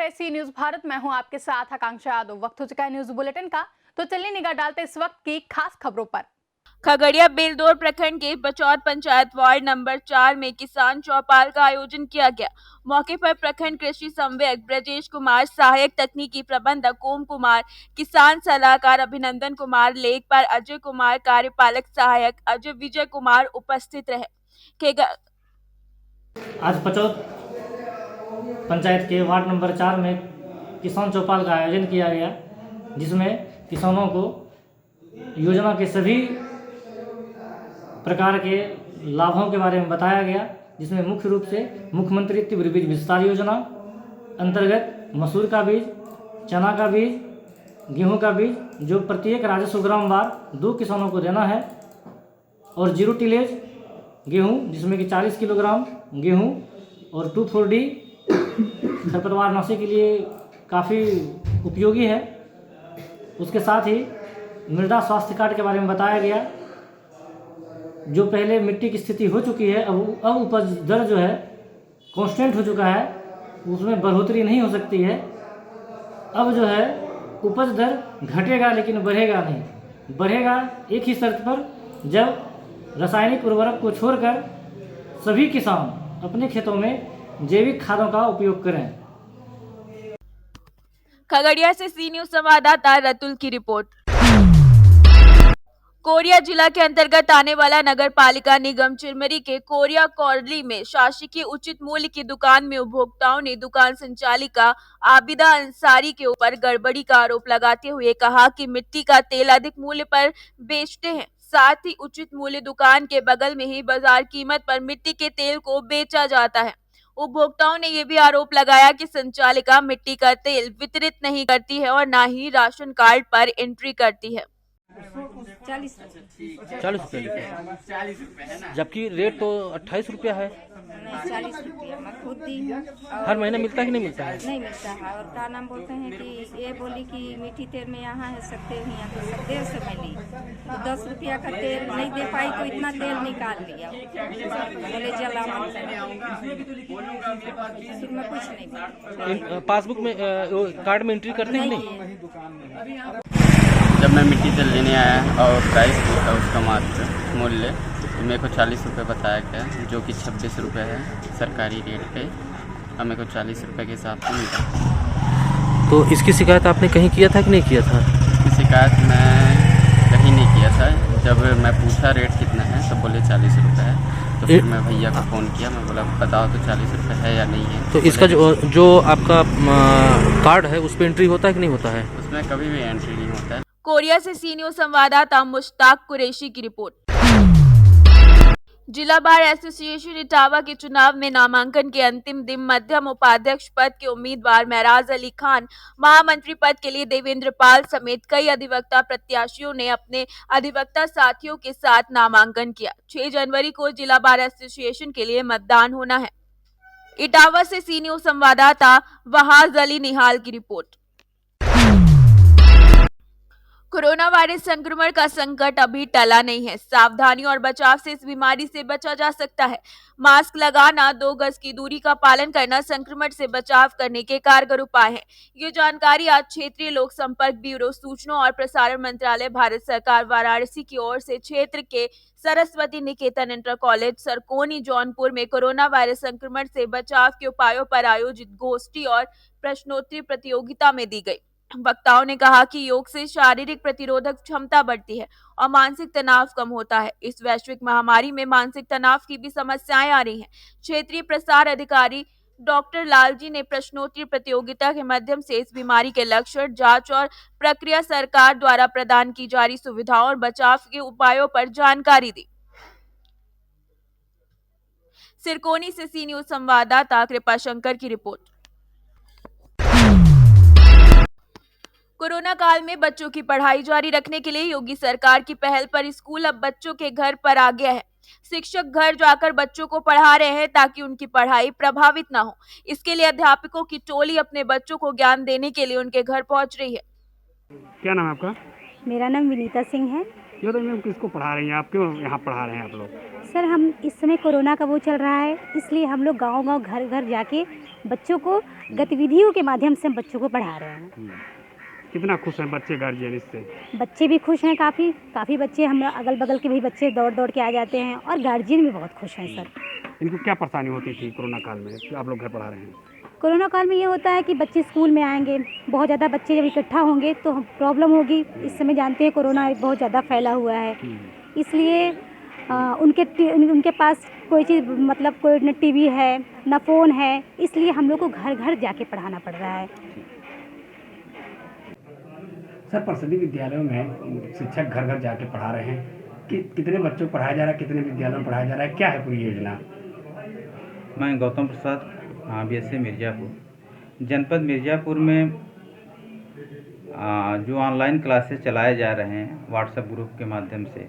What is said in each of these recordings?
रहे सी न्यूज भारत। मैं हूं आपके साथ आकांक्षा यादव। वक्त हो चुका है न्यूज बुलेटिन का, तो चलिए निगाह डालते इस वक्त की खास खबरों पर। खगड़िया बेलदौर प्रखंड के बचौत पंचायत वार्ड नंबर 4 में किसान चौपाल का आयोजन किया गया। मौके पर प्रखंड कृषि संवेदक ब्रजेश कुमार, सहायक तकनीकी प्रबंधक ओम कुमार, किसान सलाहकार अभिनंदन कुमार, लेखपाल अजय कुमार, कार्यपालक सहायक अजय विजय कुमार उपस्थित रहे। आज बचौत पंचायत के वार्ड नंबर 4 में किसान चौपाल का आयोजन किया गया, जिसमें किसानों को योजना के सभी प्रकार के लाभों के बारे में बताया गया, जिसमें मुख्य रूप से मुख्यमंत्री तीव्र बीज विस्तार योजना अंतर्गत मसूर का बीज, चना का बीज, गेहूं का बीज, जो प्रत्येक राजस्व ग्राम वार 2 किसानों को देना है, और जीरो टिलेज गेहूं जिसमें कि 40 किलोग्राम गेहूं और 2,4-D खरपतवार नाशी के लिए काफ़ी उपयोगी है। उसके साथ ही मृदा स्वास्थ्य कार्ड के बारे में बताया गया, जो पहले मिट्टी की स्थिति हो चुकी है, अब उपज दर जो है कांस्टेंट हो चुका है, उसमें बढ़ोतरी नहीं हो सकती है। अब जो है उपज दर घटेगा लेकिन बढ़ेगा नहीं। बढ़ेगा एक ही शर्त पर, जब रासायनिक उर्वरक को छोड़कर सभी किसान अपने खेतों में जैविक खादों का उपयोग करें। खगड़िया से सी न्यूज संवाददाता रतुल की रिपोर्ट। कोरिया जिला के अंतर्गत आने वाला नगर पालिका निगम चिरमिरी के कोरिया कॉलोनी में शासकीय उचित मूल्य की दुकान में उपभोक्ताओं ने दुकान संचालिका आबिदा अंसारी के ऊपर गड़बड़ी का आरोप लगाते हुए कहा कि मिट्टी का तेल अधिक मूल्य पर बेचते हैं। साथ ही उचित मूल्य दुकान के बगल में ही बाजार कीमत पर मिट्टी के तेल को बेचा जाता है। उपभोक्ताओं ने ये भी आरोप लगाया कि संचालिका मिट्टी का तेल वितरित नहीं करती है और न ही राशन कार्ड पर एंट्री करती है। 40 रुपये लीटर, जबकि रेट तो 28 रुपया है। नहीं, 40 रुपया मैं खुद दी हूँ। हर महीने मिलता है कि नहीं मिलता है? नहीं मिलता है। और क्या नाम बोलते हैं कि ये बोली कि मीठी तेल में यहाँ है सकते हैं, यहाँ तो सकते से मैं ली तो 10 रुपया का तेल नहीं दे पाई तो इतना तेल निकाल लिया, बोले जला फिर मैं कुछ नहीं। पासबुक में कार्ड में एंट्री करते हैं नहीं? जब मैं मिट्टी तेल लेने आया और प्राइस पूछा उसका मात्र मूल्य, तो मेरे को 40 रुपये बताया गया, जो कि 26 रुपये है सरकारी रेट पे, और मेरे को 40 रुपये के हिसाब से मिला। तो इसकी शिकायत आपने कहीं किया था कि नहीं किया था? इसकी शिकायत मैं कहीं नहीं किया था। जब मैं पूछा रेट कितना है तो बोले 40 रुपये है, तो फिर मैं भैया को फ़ोन किया, मैं बोला बताओ तो 40 रुपये है या नहीं है। तो इसका जो आपका कार्ड है उस पर एंट्री होता है कि नहीं होता है? उसमें कभी भी एंट्री नहीं होता है। कोरिया से सी न्यूज संवाददाता मुश्ताक कुरैशी की रिपोर्ट। जिला बार एसोसिएशन इटावा के चुनाव में नामांकन के अंतिम दिन मध्यम उपाध्यक्ष पद के उम्मीदवार महराज अली खान, महामंत्री पद के लिए देवेंद्र पाल समेत कई अधिवक्ता प्रत्याशियों ने अपने अधिवक्ता साथियों के साथ नामांकन किया। 6 जनवरी को जिला बार एसोसिएशन के लिए मतदान होना है। इटावा से सी न्यूज संवाददाता वहाज अली निहाल की रिपोर्ट। कोरोना वायरस संक्रमण का संकट अभी टला नहीं है। सावधानी और बचाव से इस बीमारी से बचा जा सकता है। मास्क लगाना, 2 गज की दूरी का पालन करना संक्रमण से बचाव करने के कारगर उपाय हैं। ये जानकारी आज क्षेत्रीय लोक संपर्क ब्यूरो, सूचना और प्रसारण मंत्रालय, भारत सरकार वाराणसी की ओर से क्षेत्र के सरस्वती निकेतन इंटर कॉलेज सरकोनी जौनपुर में कोरोना वायरस संक्रमण से बचाव के उपायों पर आयोजित गोष्ठी और प्रश्नोत्तरी प्रतियोगिता में दी गई। वक्ताओं ने कहा कि योग से शारीरिक प्रतिरोधक क्षमता बढ़ती है और मानसिक तनाव कम होता है। इस वैश्विक महामारी में मानसिक तनाव की भी समस्याएं आ रही हैं। क्षेत्रीय प्रसार अधिकारी डॉक्टर लालजी ने प्रश्नोत्तरी प्रतियोगिता के माध्यम से इस बीमारी के लक्षण, जांच और प्रक्रिया, सरकार द्वारा प्रदान की जा रही सुविधाओं और बचाव के उपायों पर जानकारी दी। सिरकोनी से सी न्यूज संवाददाता कृपा शंकर की रिपोर्ट। कोरोना काल में बच्चों की पढ़ाई जारी रखने के लिए योगी सरकार की पहल पर स्कूल अब बच्चों के घर पर आ गया है। शिक्षक घर जाकर बच्चों को पढ़ा रहे हैं ताकि उनकी पढ़ाई प्रभावित ना हो। इसके लिए अध्यापकों की टोली अपने बच्चों को ज्ञान देने के लिए उनके घर पहुंच रही है। क्या नाम है आपका? मेरा नाम विनीता सिंह है। ये बताइए मैम, किसको पढ़ा रही हैं आप, क्यों यहाँ पढ़ा रहे हैं आप लोग? सर हम इस समय कोरोना का वो चल रहा है, इसलिए हम लोग गांव-गांव घर-घर जाके बच्चों को गतिविधियों के माध्यम से हम बच्चों को पढ़ा रहे हैं। कितना खुश हैं बच्चे गार्जियन इससे? बच्चे भी खुश हैं, काफ़ी बच्चे, हम अगल-बगल के भी बच्चे दौड़-दौड़ के आ जाते हैं और गार्जियन भी बहुत खुश हैं सर। इनको क्या परेशानी होती थी कोरोना काल में, आप लोग घर पढ़ा रहे हैं? कोरोना काल में ये होता है कि बच्चे स्कूल में आएंगे, बहुत ज़्यादा बच्चे जब इकट्ठा होंगे तो प्रॉब्लम होगी। इस समय जानते हैं कोरोना बहुत ज़्यादा फैला हुआ है, इसलिए उनके पास कोई चीज़, मतलब कोई न टीवी है न फ़ोन है, इसलिए हम लोग को घर घर जाके पढ़ाना पड़ रहा है। सर, परिषदीय विद्यालयों में शिक्षक घर घर जाके पढ़ा रहे हैं कि कितने बच्चों को पढ़ाया जा रहा है, कितने विद्यालयों में पढ़ाया जा रहा है, क्या है पूरी योजना? मैं गौतम प्रसाद, BSc मिर्ज़ापुर। जनपद मिर्ज़ापुर में जो ऑनलाइन क्लासेस चलाए जा रहे हैं व्हाट्सएप ग्रुप के माध्यम से,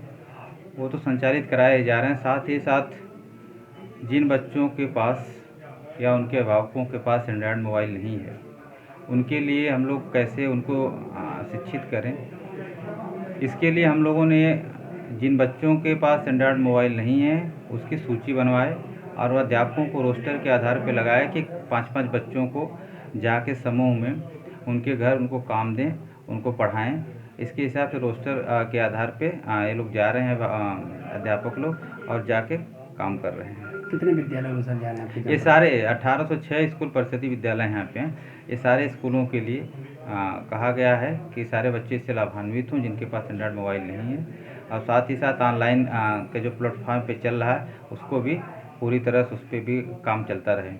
वो तो संचालित कराए जा रहे हैं। साथ ही साथ जिन बच्चों के पास या उनके अभिभावकों के पास एंड्रॉयड मोबाइल नहीं है, उनके लिए हम लोग कैसे उनको शिक्षित करें, इसके लिए हम लोगों ने जिन बच्चों के पास एंड्रॉयड मोबाइल नहीं है उसकी सूची बनवाए और वह अध्यापकों को रोस्टर के आधार पर लगाया कि 5-5 बच्चों को जाके समूह में उनके घर उनको काम दें, उनको पढ़ाएं। इसके हिसाब से रोस्टर के आधार पे ये लोग जा रहे हैं, अध्यापक लोग, और जाके काम कर रहे हैं। कितने विद्यालय में सर जा रहे हैं? ये सारे 1806 स्कूल परिषदीय विद्यालय यहाँ पे हैं। ये सारे स्कूलों के लिए कहा गया है कि सारे बच्चे इससे लाभान्वित हों जिनके पास एंड्रॉयड मोबाइल नहीं है, और साथ ही साथ ऑनलाइन के जो प्लेटफॉर्म पे चल रहा है उसको भी पूरी तरह से उस पर भी काम चलता रहे।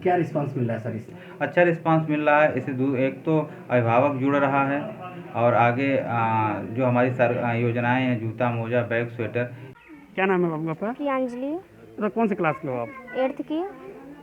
क्या रिस्पांस मिल रहा है सर इससे? अच्छा रिस्पांस मिल रहा है। इससे एक तो अभिभावक जुड़ रहा है, और आगे जो हमारी योजनाएं हैं, जूता, मोजा, बैग, स्वेटर। क्या नाम है बाबू आपका? प्रियांजलि, तो कौन से क्लास के हो आप? 8th की।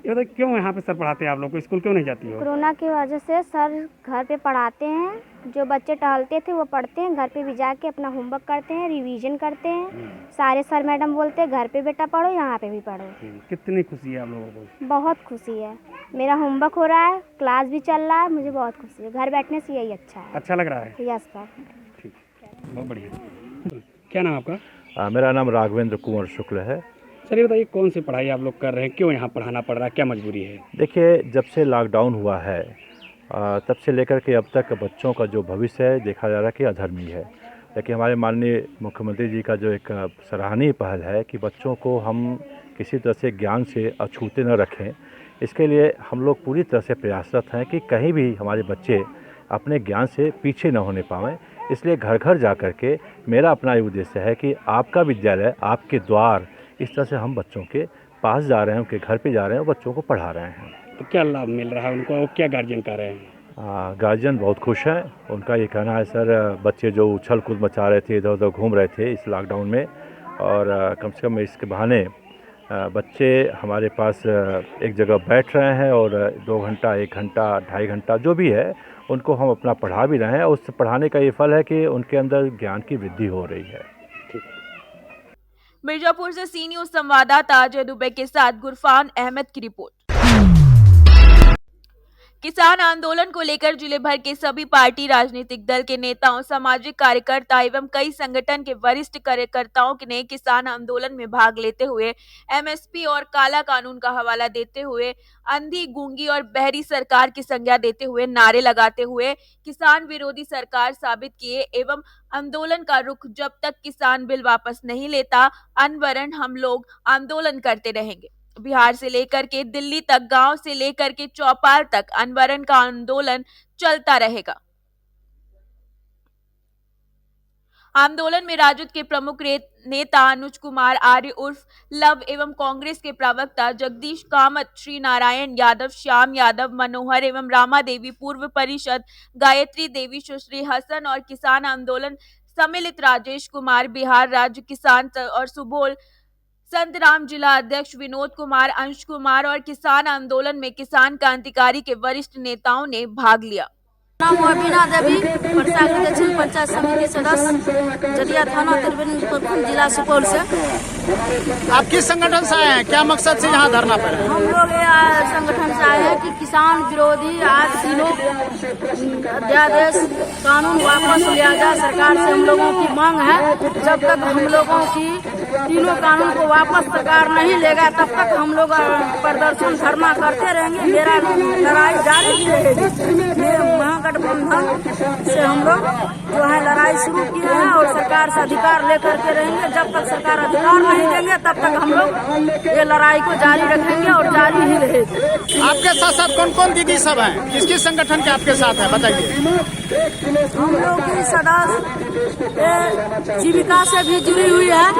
ये बताइए, क्यों यहाँ पे सर पढ़ाते हैं आप लोग को, स्कूल क्यों नहीं जाती हो? कोरोना की वजह से सर घर पे पढ़ाते हैं, जो बच्चे टहलते थे वो पढ़ते हैं, घर पे भी जाके अपना होमवर्क करते हैं, रिवीजन करते हैं। सारे सर मैडम बोलते हैं घर पे बेटा पढ़ो, यहाँ पे भी पढ़ो। कितनी खुशी है आप लोगों को? बहुत खुशी है, मेरा होमवर्क हो रहा है, क्लास भी चल रहा है, मुझे बहुत खुशी है। घर बैठने से यही अच्छा है। अच्छा लग रहा है? Yes sir. ठीक, बहुत बढ़िया। क्या नाम आपका? मेरा नाम राघवेंद्र कुंवर शुक्ल है। सर ये बताइए, कौन सी पढ़ाई आप लोग कर रहे हैं, क्यों यहाँ पढ़ाना पड़ रहा है, क्या मजबूरी है? देखिए, जब से लॉकडाउन हुआ है तब से लेकर के अब तक बच्चों का जो भविष्य है देखा जा रहा है कि अधर्मी है। लेकिन हमारे माननीय मुख्यमंत्री जी का जो एक सराहनीय पहल है कि बच्चों को हम किसी तरह से ज्ञान से अछूते न रखें, इसके लिए हम लोग पूरी तरह से प्रयासरत हैं कि कहीं भी हमारे बच्चे अपने ज्ञान से पीछे न होने पाएँ। इसलिए घर घर जा कर के मेरा अपना ये उद्देश्य है कि आपका विद्यालय, आपके द्वार, इस तरह से हम बच्चों के पास जा रहे हैं, उनके घर पे जा रहे हैं, बच्चों को पढ़ा रहे हैं। तो क्या लाभ मिल रहा है उनको, क्या गार्जियन कर रहे हैं? गार्जियन बहुत खुश हैं। उनका ये कहना है सर, बच्चे जो उछल कूद मचा रहे थे, इधर उधर घूम रहे थे इस लॉकडाउन में, और कम से कम इसके बहाने बच्चे हमारे पास एक जगह बैठ रहे हैं और 2 घंटा, 1 घंटा, 2.5 घंटा जो भी है उनको हम अपना पढ़ा भी रहे हैं। उस पढ़ाने का ये फल है कि उनके अंदर ज्ञान की वृद्धि हो रही है। मिर्जापुर से सी न्यूज संवाददाता अजय दुबे के साथ गुरफान अहमद की रिपोर्ट। किसान आंदोलन को लेकर जिले भर के सभी पार्टी, राजनीतिक दल के नेताओं, सामाजिक कार्यकर्ता एवं कई संगठन के वरिष्ठ कार्यकर्ताओं ने किसान आंदोलन में भाग लेते हुए एमएसपी और काला कानून का हवाला देते हुए अंधी, गूंगी और बहरी सरकार की संज्ञा देते हुए नारे लगाते हुए किसान विरोधी सरकार साबित किए एवं आंदोलन का रुख जब तक किसान बिल वापस नहीं लेता अनवरत हम लोग आंदोलन करते रहेंगे। बिहार से लेकर के दिल्ली तक, गांव से लेकर के चौपाल तक अनवरत का आंदोलन चलता रहेगा। आंदोलन में राजद के प्रमुख नेता अनुज कुमार आर्य उर्फ लव एवं कांग्रेस के प्रवक्ता जगदीश कामत, श्री नारायण यादव, श्याम यादव, मनोहर एवं रामा देवी, पूर्व परिषद गायत्री देवी, सुश्री हसन और किसान आंदोलन सम्मिलित राजेश कुमार, बिहार राज्य किसान और सुबोल संतराम, जिला अध्यक्ष विनोद कुमार, अंश कुमार और किसान आंदोलन में किसान क्रांतिकारी के वरिष्ठ नेताओं ने भाग लिया। नाम बीना देवी, प्रशासन दक्षिण पंचायत समिति सदस्य, जदिया थाना त्रिवेणी जिला सुपौल से। आप किस संगठन से आए हैं, क्या मकसद से यहाँ धरना पर है? हम लोग ये संगठन से आए हैं कि किसान विरोधी आज तीनों अध्यादेश कानून वापस लिया जाए। सरकार से हम लोगों की मांग है, जब तक हम लोगों की तीनों कानून को वापस सरकार नहीं लेगा तब तक हम लोग प्रदर्शन धरना करते रहेंगे। मेरा लड़ाई जारी रहेगी। महागठबंधन से हम लोग जो है लड़ाई शुरू किए हैं और सरकार से अधिकार लेकर के रहेंगे। जब तक सरकार अधिकार नहीं देंगे तब तक हम लोग ये लड़ाई को जारी रखेंगे और जारी ही रहेगी। आपके साथ साथ कौन कौन दीदी सब हैं, किस किस संगठन के आपके साथ है, बताइए। हम लोग की सदस्य जीविका से भी जुड़ी हुई है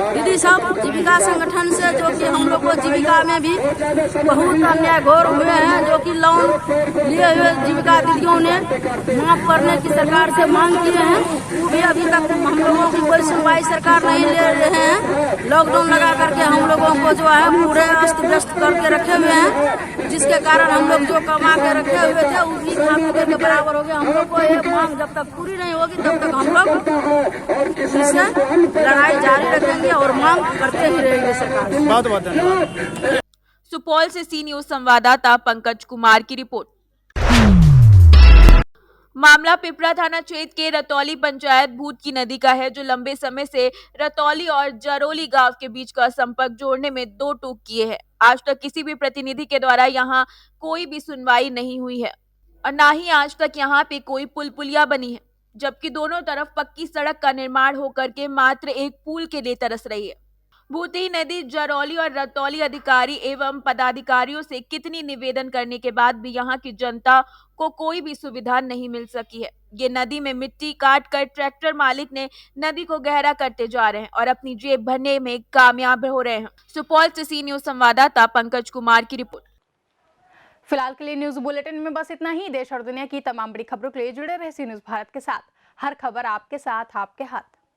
दीदी सब, जीविका संगठन से, जो कि हम लोग को जीविका में भी बहुत अन्याय घोर हुए हैं, जो कि लोन लिए हुए जीविका दीदियों ने माफ करने की सरकार से मांग किए हैं। वो भी अभी तक हम लोगों की कोई सुनवाई सरकार नहीं ले रहे हैं। लॉकडाउन लगा करके हम लोगों को जो है पूरे अस्त व्यस्त करके रखे हुए हैं, जिसके कारण हम लोग जो कमा के रखे हुए थे वो भी खा पी के बराबर हो गया। हम लोग को ये मांग जब तक पूरी नहीं होगी तब तक हम लोग इससे लड़ाई जारी रखेंगे और मांग करते ही रहेंगे सरकार। बहुत बहुत धन्यवाद। सुपौल से सी न्यूज संवाददाता पंकज कुमार की रिपोर्ट। मामला पिपरा थाना क्षेत्र के रतौली पंचायत भूत की नदी का है, जो लंबे समय से रतौली और जरोली गांव के बीच का संपर्क जोड़ने में दो टूक किए है। आज तक किसी भी प्रतिनिधि के द्वारा यहां कोई भी सुनवाई नहीं हुई है और न ही आज तक यहां पे कोई पुलिया बनी है, जबकि दोनों तरफ पक्की सड़क का निर्माण होकर के मात्र एक पुल के लिए तरस रही है। भूती नदी, जरौली और रतौली अधिकारी एवं पदाधिकारियों से कितनी निवेदन करने के बाद भी यहाँ की जनता को कोई भी सुविधा नहीं मिल सकी है। ये नदी में मिट्टी काट कर ट्रैक्टर मालिक ने नदी को गहरा करते जा रहे हैं और अपनी जेब भरने में कामयाब हो रहे हैं। सुपौल से सी न्यूज संवाददाता पंकज कुमार की रिपोर्ट। फिलहाल के लिए न्यूज बुलेटिन में बस इतना ही। देश और दुनिया की तमाम बड़ी खबरों के लिए जुड़े रहे सी न्यूज भारत के साथ। हर खबर आपके साथ, आपके हाथ।